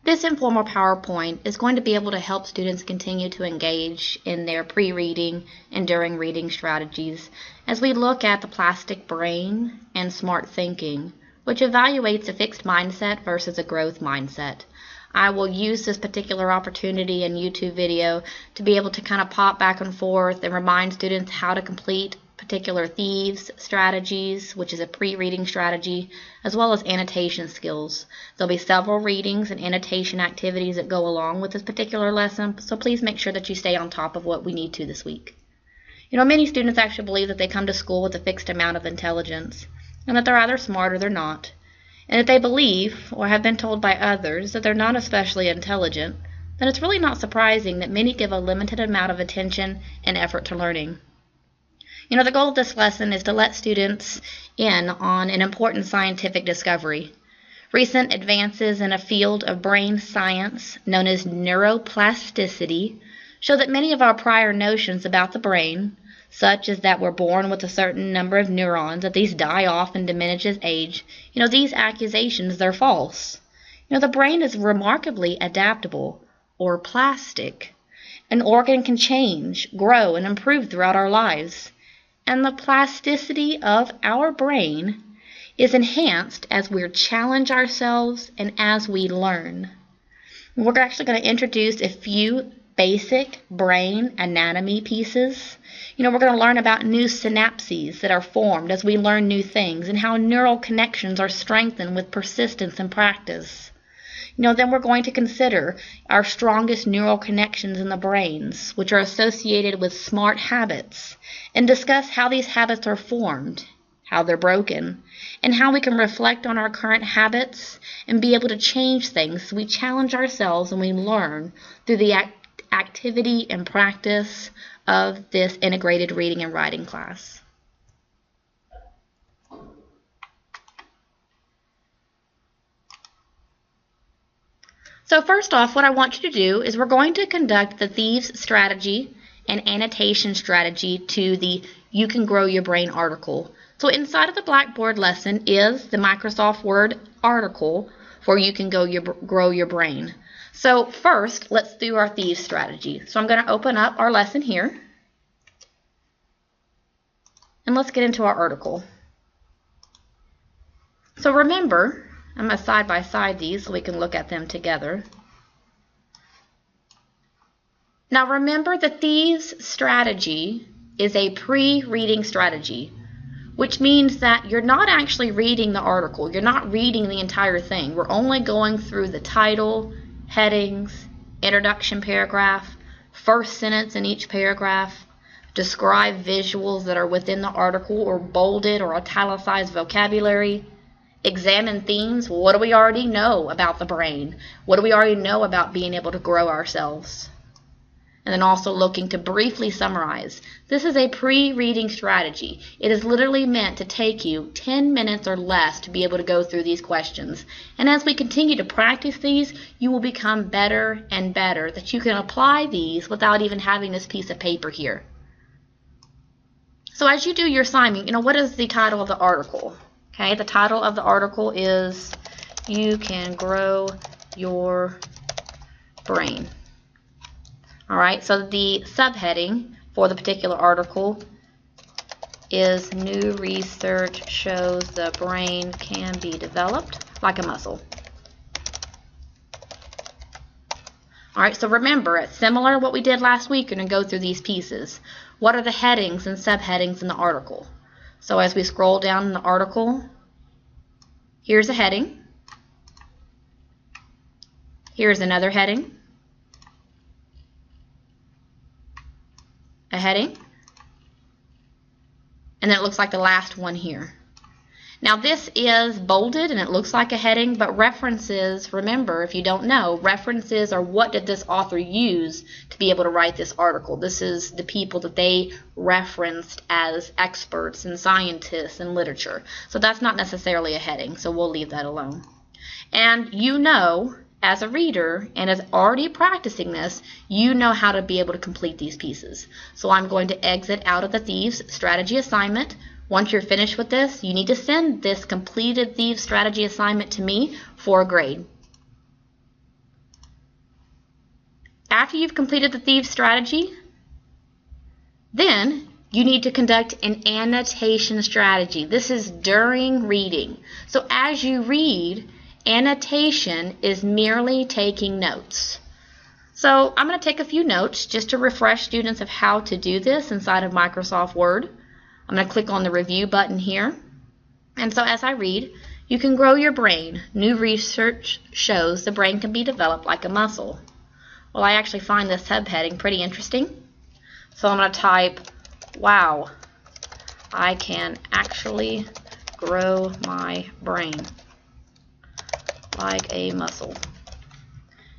This informal PowerPoint is going to be able to help students continue to engage in their pre-reading and during reading strategies as we look at the plastic brain and smart thinking, which evaluates a fixed mindset versus a growth mindset. I will use this particular opportunity and YouTube video to be able to kind of pop back and forth and remind students how to complete particular Thieves Strategies, which is a pre-reading strategy, as well as annotation skills. There'll be several readings and annotation activities that go along with this particular lesson, so please make sure that you stay on top of what we need to this week. You know, many students actually believe that they come to school with a fixed amount of intelligence, and that they're either smart or they're not. And if they believe, or have been told by others, that they're not especially intelligent, then it's really not surprising that many give a limited amount of attention and effort to learning. You know, the goal of this lesson is to let students in on an important scientific discovery. Recent advances in a field of brain science known as neuroplasticity show that many of our prior notions about the brain, such as that we're born with a certain number of neurons, that these die off and diminish as age, you know, these accusations, they're false. You know, the brain is remarkably adaptable, or plastic. An organ can change, grow, and improve throughout our lives. And the plasticity of our brain is enhanced as we challenge ourselves and as we learn. We're actually going to introduce a few basic brain anatomy pieces. You know, we're going to learn about new synapses that are formed as we learn new things and how neural connections are strengthened with persistence and practice. You know, then we're going to consider our strongest neural connections in the brains, which are associated with smart habits, and discuss how these habits are formed, how they're broken, and how we can reflect on our current habits and be able to change things so we challenge ourselves and we learn through the activity and practice of this integrated reading and writing class. So first off, what I want you to do is we're going to conduct the Thieves Strategy and Annotation Strategy to the You Can Grow Your Brain article. So inside of the Blackboard lesson is the Microsoft Word article for You Can Grow Your Brain. So first, let's do our Thieves Strategy. So I'm going to open up our lesson here. And let's get into our article. So remember, I'm going to side by side these so we can look at them together. Now remember, the Thieves Strategy is a pre-reading strategy, which means that you're not actually reading the article. You're not reading the entire thing. We're only going through the title, headings, introduction paragraph, first sentence in each paragraph, describe visuals that are within the article or bolded or italicized vocabulary, examine themes. What do we already know about the brain? What do we already know about being able to grow ourselves? And then also looking to briefly summarize. This is a pre-reading strategy. It is literally meant to take you 10 minutes or less to be able to go through these questions. And as we continue to practice these, you will become better and better, that you can apply these without even having this piece of paper here. So as you do your assignment, you know, what is the title of the article? Okay, the title of the article is You Can Grow Your Brain. All right, so the subheading for the particular article is New Research Shows the Brain Can Be Developed Like a Muscle. All right, so remember, it's similar to what we did last week. You're going to go through these pieces. What are the headings and subheadings in the article? So as we scroll down in the article, here's a heading. Here's another heading. A heading. And then it looks like the last one here. Now this is bolded and it looks like a heading, but references, remember, if you don't know, references are what did this author use to be able to write this article. This is the people that they referenced as experts and scientists and literature. So that's not necessarily a heading, so we'll leave that alone. And you know, as a reader and as already practicing this, you know how to be able to complete these pieces. So I'm going to exit out of the Thieves Strategy assignment. Once you're finished with this, you need to send this completed Thieves Strategy assignment to me for a grade. After you've completed the Thieves Strategy, then you need to conduct an annotation strategy. This is during reading. So as you read, annotation is merely taking notes. So I'm going to take a few notes just to refresh students of how to do this inside of Microsoft Word. I'm going to click on the review button here. And so as I read, you can grow your brain. New research shows the brain can be developed like a muscle. Well, I actually find this subheading pretty interesting. So I'm going to type, wow, I can actually grow my brain like a muscle.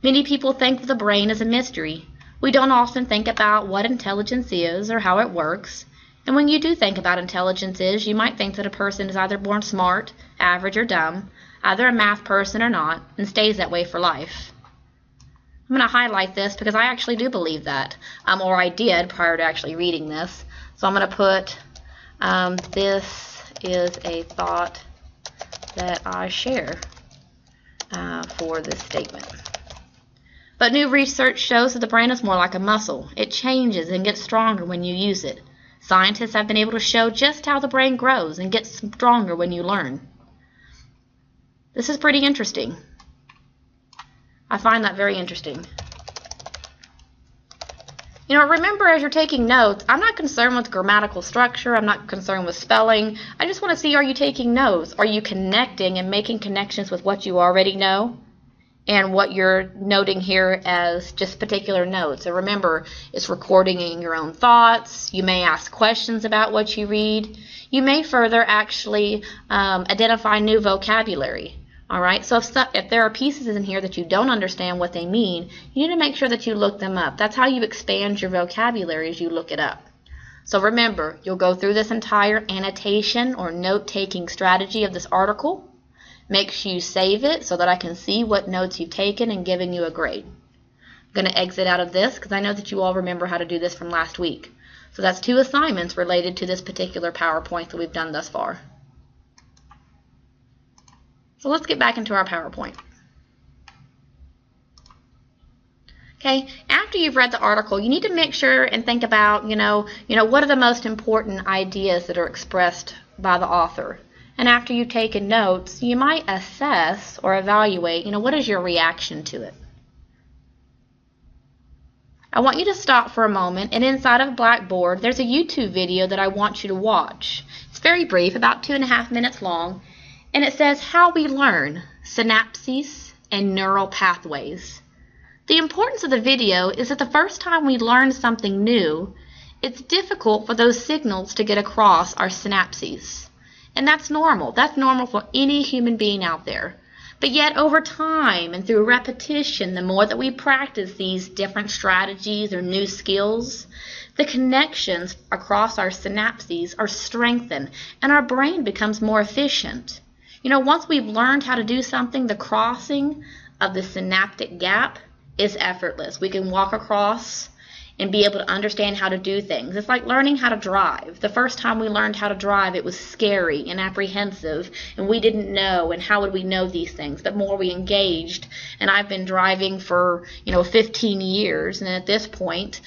Many people think that the brain is a mystery. We don't often think about what intelligence is or how it works. And when you do think about intelligence is, you might think that a person is either born smart, average, or dumb, either a math person or not, and stays that way for life. I'm going to highlight this because I actually do believe that, or I did prior to actually reading this. So I'm going to put, this is a thought that I share for this statement. But new research shows that the brain is more like a muscle. It changes and gets stronger when you use it. Scientists have been able to show just how the brain grows and gets stronger when you learn. This is pretty interesting. I find that very interesting. You know, remember as you're taking notes, I'm not concerned with grammatical structure. I'm not concerned with spelling. I just want to see, are you taking notes? Are you connecting and making connections with what you already know and what you're noting here as just particular notes? And remember, it's recording in your own thoughts. You may ask questions about what you read. You may further actually identify new vocabulary. All right, so if there are pieces in here that you don't understand what they mean, you need to make sure that you look them up. That's how you expand your vocabulary, as you look it up. So remember, you'll go through this entire annotation or note-taking strategy of this article. Make sure you save it so that I can see what notes you've taken and given you a grade. I'm going to exit out of this because I know that you all remember how to do this from last week. So that's 2 assignments related to this particular PowerPoint that we've done thus far. So let's get back into our PowerPoint. Okay, after you've read the article, you need to make sure and think about, what are the most important ideas that are expressed by the author. And after you've taken notes, you might assess or evaluate, what is your reaction to it. I want you to stop for a moment, and inside of Blackboard, there's a YouTube video that I want you to watch. It's very brief, about 2.5 minutes long. And it says how we learn, synapses and neural pathways. The importance of the video is that the first time we learn something new, it's difficult for those signals to get across our synapses. And that's normal. That's normal for any human being out there. But yet over time and through repetition, the more that we practice these different strategies or new skills, the connections across our synapses are strengthened and our brain becomes more efficient. Once we've learned how to do something, the crossing of the synaptic gap is effortless. We can walk across and be able to understand how to do things. It's like learning how to drive. The first time we learned how to drive, it was scary and apprehensive, and we didn't know, and how would we know these things? But more we engaged, and I've been driving for, 15 years, and at this point,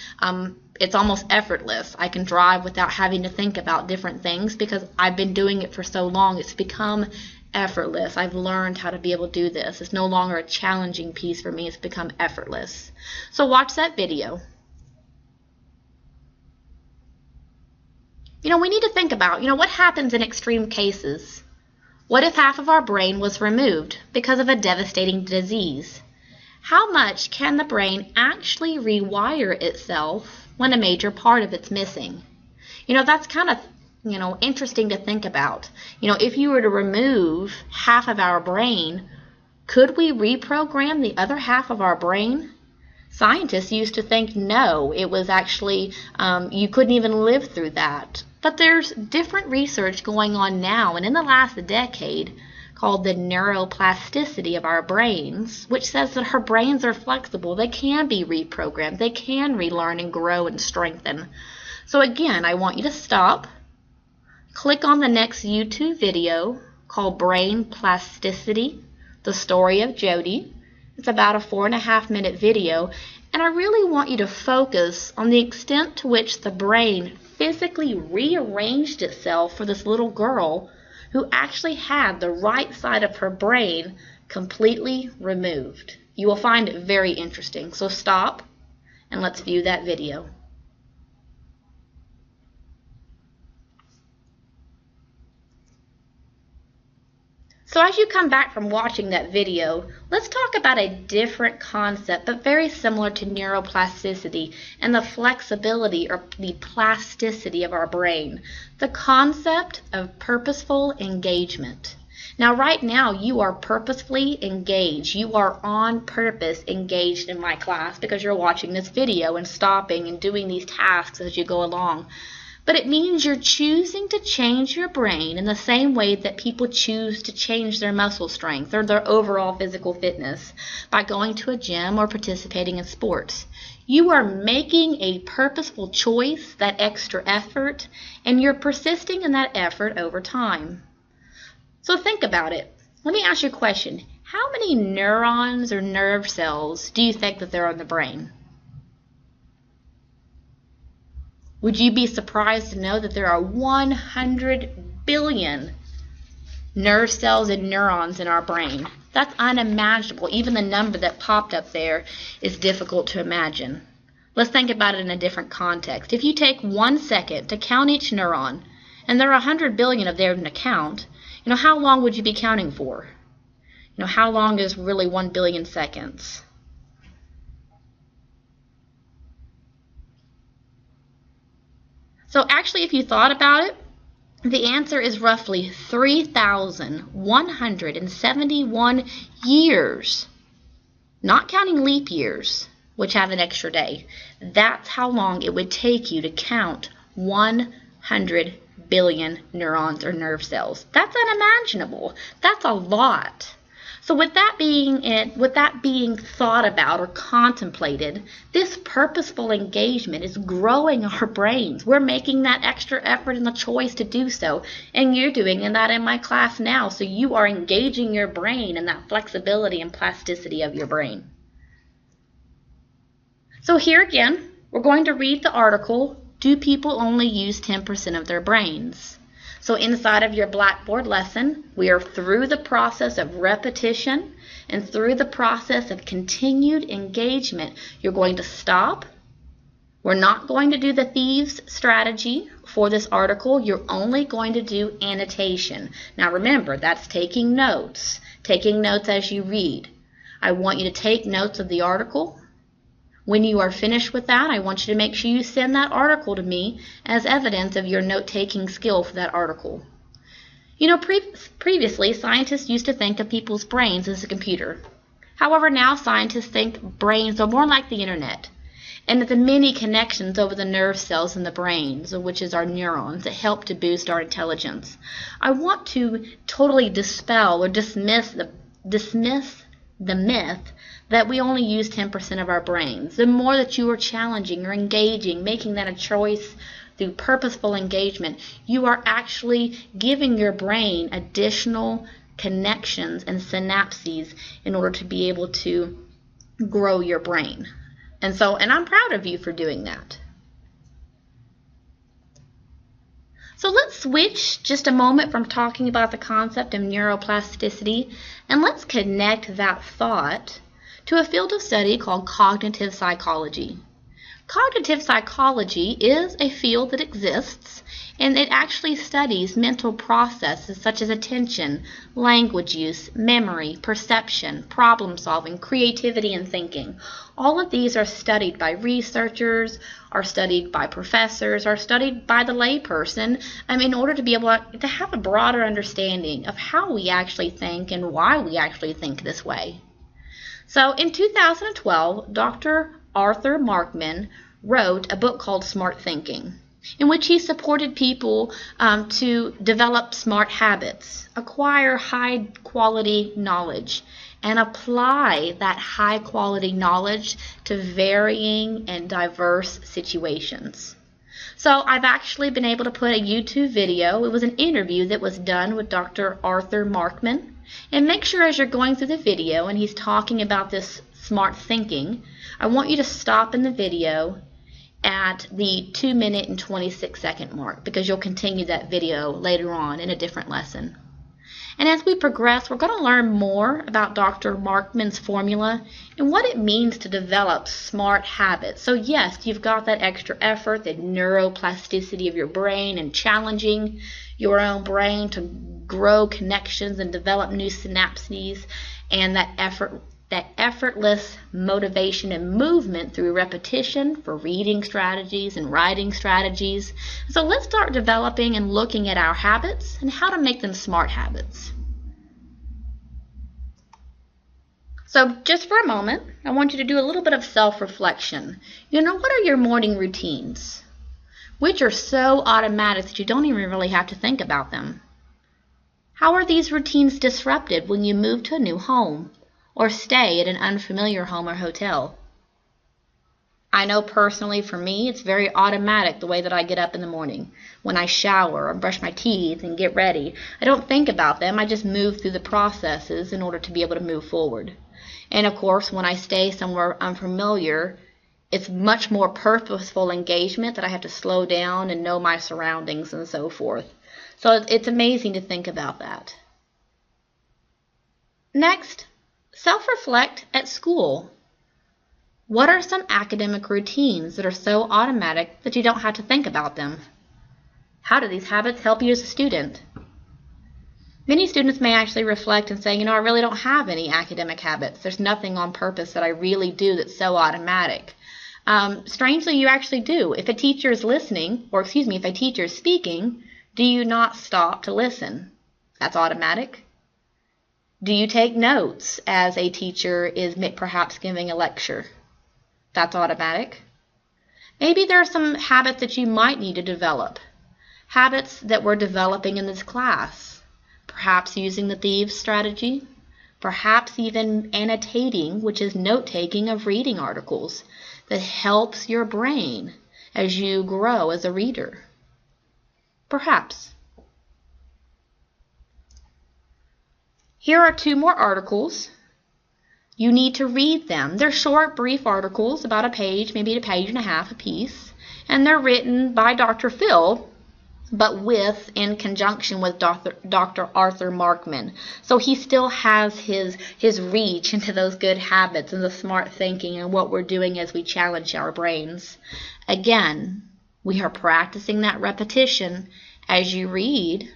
it's almost effortless. I can drive without having to think about different things because I've been doing it for so long. It's become effortless. I've learned how to be able to do this. It's no longer a challenging piece for me. It's become effortless. So watch that video. We need to think about, what happens in extreme cases? What if half of our brain was removed because of a devastating disease? How much can the brain actually rewire itself when a major part of it's missing? That's kind of interesting to think about. If you were to remove half of our brain, could we reprogram the other half of our brain? Scientists used to think no, it was actually, you couldn't even live through that. But there's different research going on now, and in the last decade, called the neuroplasticity of our brains, which says that our brains are flexible. They can be reprogrammed. They can relearn and grow and strengthen. So again, I want you to stop. Click on the next YouTube video called Brain Plasticity, the Story of Jody. It's about a 4.5-minute video, And I really want you to focus on the extent to which the brain physically rearranged itself for this little girl who actually had the right side of her brain completely removed. You will find it very interesting. So stop and let's view that video. So as you come back from watching that video, let's talk about a different concept, but very similar to neuroplasticity and the flexibility or the plasticity of our brain. The concept of purposeful engagement. Now, right now, you are purposefully engaged. You are on purpose engaged in my class because you're watching this video and stopping and doing these tasks as you go along. But it means you're choosing to change your brain in the same way that people choose to change their muscle strength or their overall physical fitness by going to a gym or participating in sports. You are making a purposeful choice, that extra effort, and you're persisting in that effort over time. So think about it. Let me ask you a question. How many neurons or nerve cells do you think that there are in the brain? Would you be surprised to know that there are 100 billion nerve cells and neurons in our brain? That's unimaginable. Even the number that popped up there is difficult to imagine. Let's think about it in a different context. If you take 1 second to count each neuron, and there are 100 billion of them to count, how long would you be counting for? How long is really 1 billion seconds? So actually, if you thought about it, the answer is roughly 3,171 years. Not counting leap years, which have an extra day. That's how long it would take you to count 100 billion neurons or nerve cells. That's unimaginable. That's a lot. So with that being thought about or contemplated, this purposeful engagement is growing our brains. We're making that extra effort and the choice to do so, and you're doing that in my class now. So you are engaging your brain and that flexibility and plasticity of your brain. So here again, we're going to read the article, Do People Only Use 10% of Their Brains? So inside of your Blackboard lesson, we are through the process of repetition and through the process of continued engagement. You're going to stop. We're not going to do the Thieves Strategy for this article. You're only going to do annotation. Now remember, that's taking notes as you read. I want you to take notes of the article. When you are finished with that, I want you to make sure you send that article to me as evidence of your note-taking skill for that article. Previously, scientists used to think of people's brains as a computer. However, now scientists think brains are more like the internet, and that the many connections over the nerve cells in the brains, which is our neurons, that help to boost our intelligence. I want to totally dispel or dismiss the myth that we only use 10% of our brains. The more that you are challenging or engaging, making that a choice through purposeful engagement, you are actually giving your brain additional connections and synapses in order to be able to grow your brain. And I'm proud of you for doing that. So let's switch just a moment from talking about the concept of neuroplasticity, and let's connect that thought to a field of study called cognitive psychology. Cognitive psychology is a field that exists, and it actually studies mental processes such as attention, language use, memory, perception, problem solving, creativity, and thinking. All of these are studied by researchers, are studied by professors, are studied by the layperson in order to be able to have a broader understanding of how we actually think and why we actually think this way. So in 2012, Dr. Arthur Markman wrote a book called Smart Thinking, in which he supported people to develop smart habits, acquire high-quality knowledge, and apply that high-quality knowledge to varying and diverse situations. So I've actually been able to put a YouTube video. It was an interview that was done with Dr. Arthur Markman. And make sure as you're going through the video and he's talking about this smart thinking, I want you to stop in the video at the 2-minute and 26-second mark, because you'll continue that video later on in a different lesson. And as we progress, we're going to learn more about Dr. Markman's formula and what it means to develop smart habits. So yes, you've got that extra effort, the neuroplasticity of your brain, and challenging your own brain to grow connections and develop new synapses, and that effortless motivation and movement through repetition for reading strategies and writing strategies. So let's start developing and looking at our habits and how to make them smart habits. So just for a moment, I want you to do a little bit of self-reflection. What are your morning routines? Which are so automatic that you don't even really have to think about them? How are these routines disrupted when you move to a new home or stay at an unfamiliar home or hotel? I know personally for me, it's very automatic the way that I get up in the morning. When I shower or brush my teeth and get ready, I don't think about them. I just move through the processes in order to be able to move forward. And of course, when I stay somewhere unfamiliar, it's much more purposeful engagement that I have to slow down and know my surroundings and so forth. So it's amazing to think about that. Next, self-reflect at school. What are some academic routines that are so automatic that you don't have to think about them? How do these habits help you as a student? Many students may actually reflect and say, I really don't have any academic habits. There's nothing on purpose that I really do that's so automatic. Strangely, you actually do. If a teacher is listening, if a teacher is speaking, do you not stop to listen? That's automatic. Do you take notes as a teacher is perhaps giving a lecture? That's automatic. Maybe there are some habits that you might need to develop. Habits that we're developing in this class. Perhaps using the Thieves Strategy. Perhaps even annotating, which is note-taking of reading articles that helps your brain as you grow as a reader. Perhaps. Here are 2 more articles. You need to read them. They're short, brief articles, about a page, maybe a page and a half a piece, and they're written by Dr. Phil, but in conjunction with Dr. Arthur Markman. So he still has his reach into those good habits and the smart thinking and what we're doing as we challenge our brains. Again, we are practicing that repetition. As you read,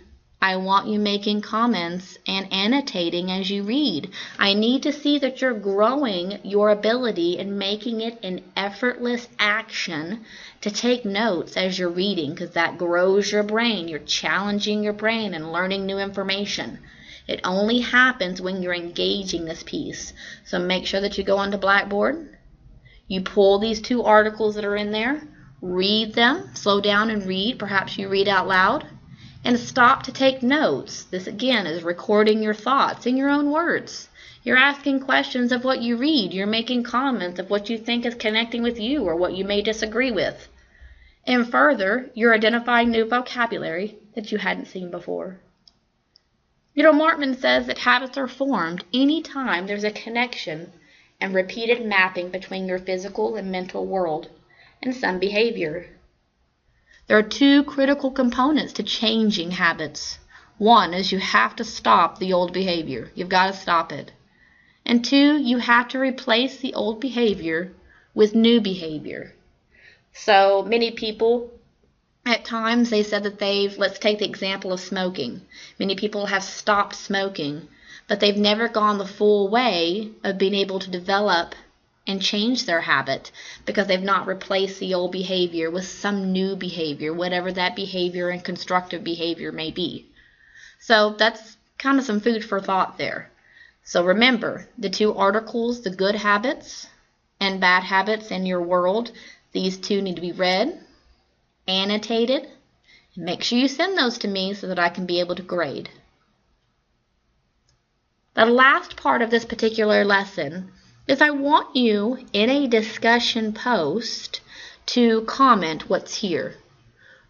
I want you making comments and annotating as you read. I need to see that you're growing your ability and making it an effortless action to take notes as you're reading, because that grows your brain. You're challenging your brain and learning new information. It only happens when you're engaging this piece. So make sure that you go onto Blackboard. You pull these 2 articles that are in there, read them, slow down and read. Perhaps you read out loud. And stop to take notes. This again is recording your thoughts in your own words. You're asking questions of what you read. You're making comments of what you think is connecting with you or what you may disagree with. And further, you're identifying new vocabulary that you hadn't seen before. Markman says that habits are formed anytime there's a connection and repeated mapping between your physical and mental world and some behavior. There are 2 critical components to changing habits. One is you have to stop the old behavior. You've got to stop it. And 2, you have to replace the old behavior with new behavior. So many people, at times, they said that let's take the example of smoking. Many people have stopped smoking, but they've never gone the full way of being able to develop and change their habit because they've not replaced the old behavior with some new behavior, whatever that behavior and constructive behavior may be. So that's kind of some food for thought there. So remember, the 2 articles, the good habits and bad habits in your world, these 2 need to be read, annotated, and make sure you send those to me so that I can be able to grade. The last part of this particular lesson is I want you in a discussion post to comment what's here.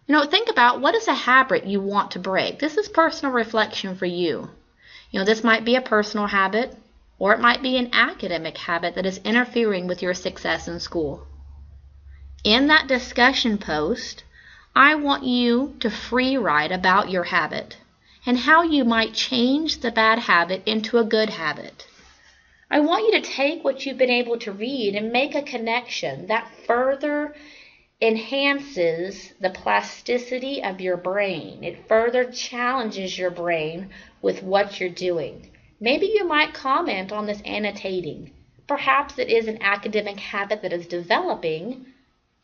Think about what is a habit you want to break. This is personal reflection for you. This might be a personal habit or it might be an academic habit that is interfering with your success in school. In that discussion post, I want you to free write about your habit and how you might change the bad habit into a good habit. I want you to take what you've been able to read and make a connection that further enhances the plasticity of your brain. It further challenges your brain with what you're doing. Maybe you might comment on this annotating. Perhaps it is an academic habit that is developing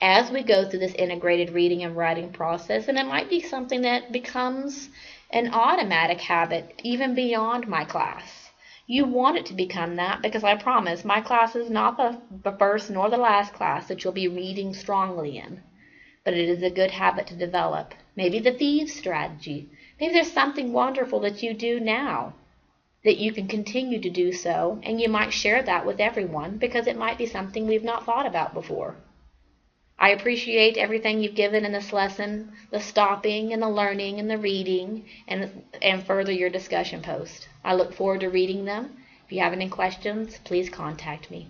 as we go through this integrated reading and writing process, and it might be something that becomes an automatic habit even beyond my class. You want it to become that, because I promise my class is not the first nor the last class that you'll be reading strongly in, but it is a good habit to develop. Maybe the Thieves Strategy. Maybe there's something wonderful that you do now that you can continue to do so, and you might share that with everyone because it might be something we've not thought about before. I appreciate everything you've given in this lesson, the stopping and the learning and the reading, and further your discussion post. I look forward to reading them. If you have any questions, please contact me.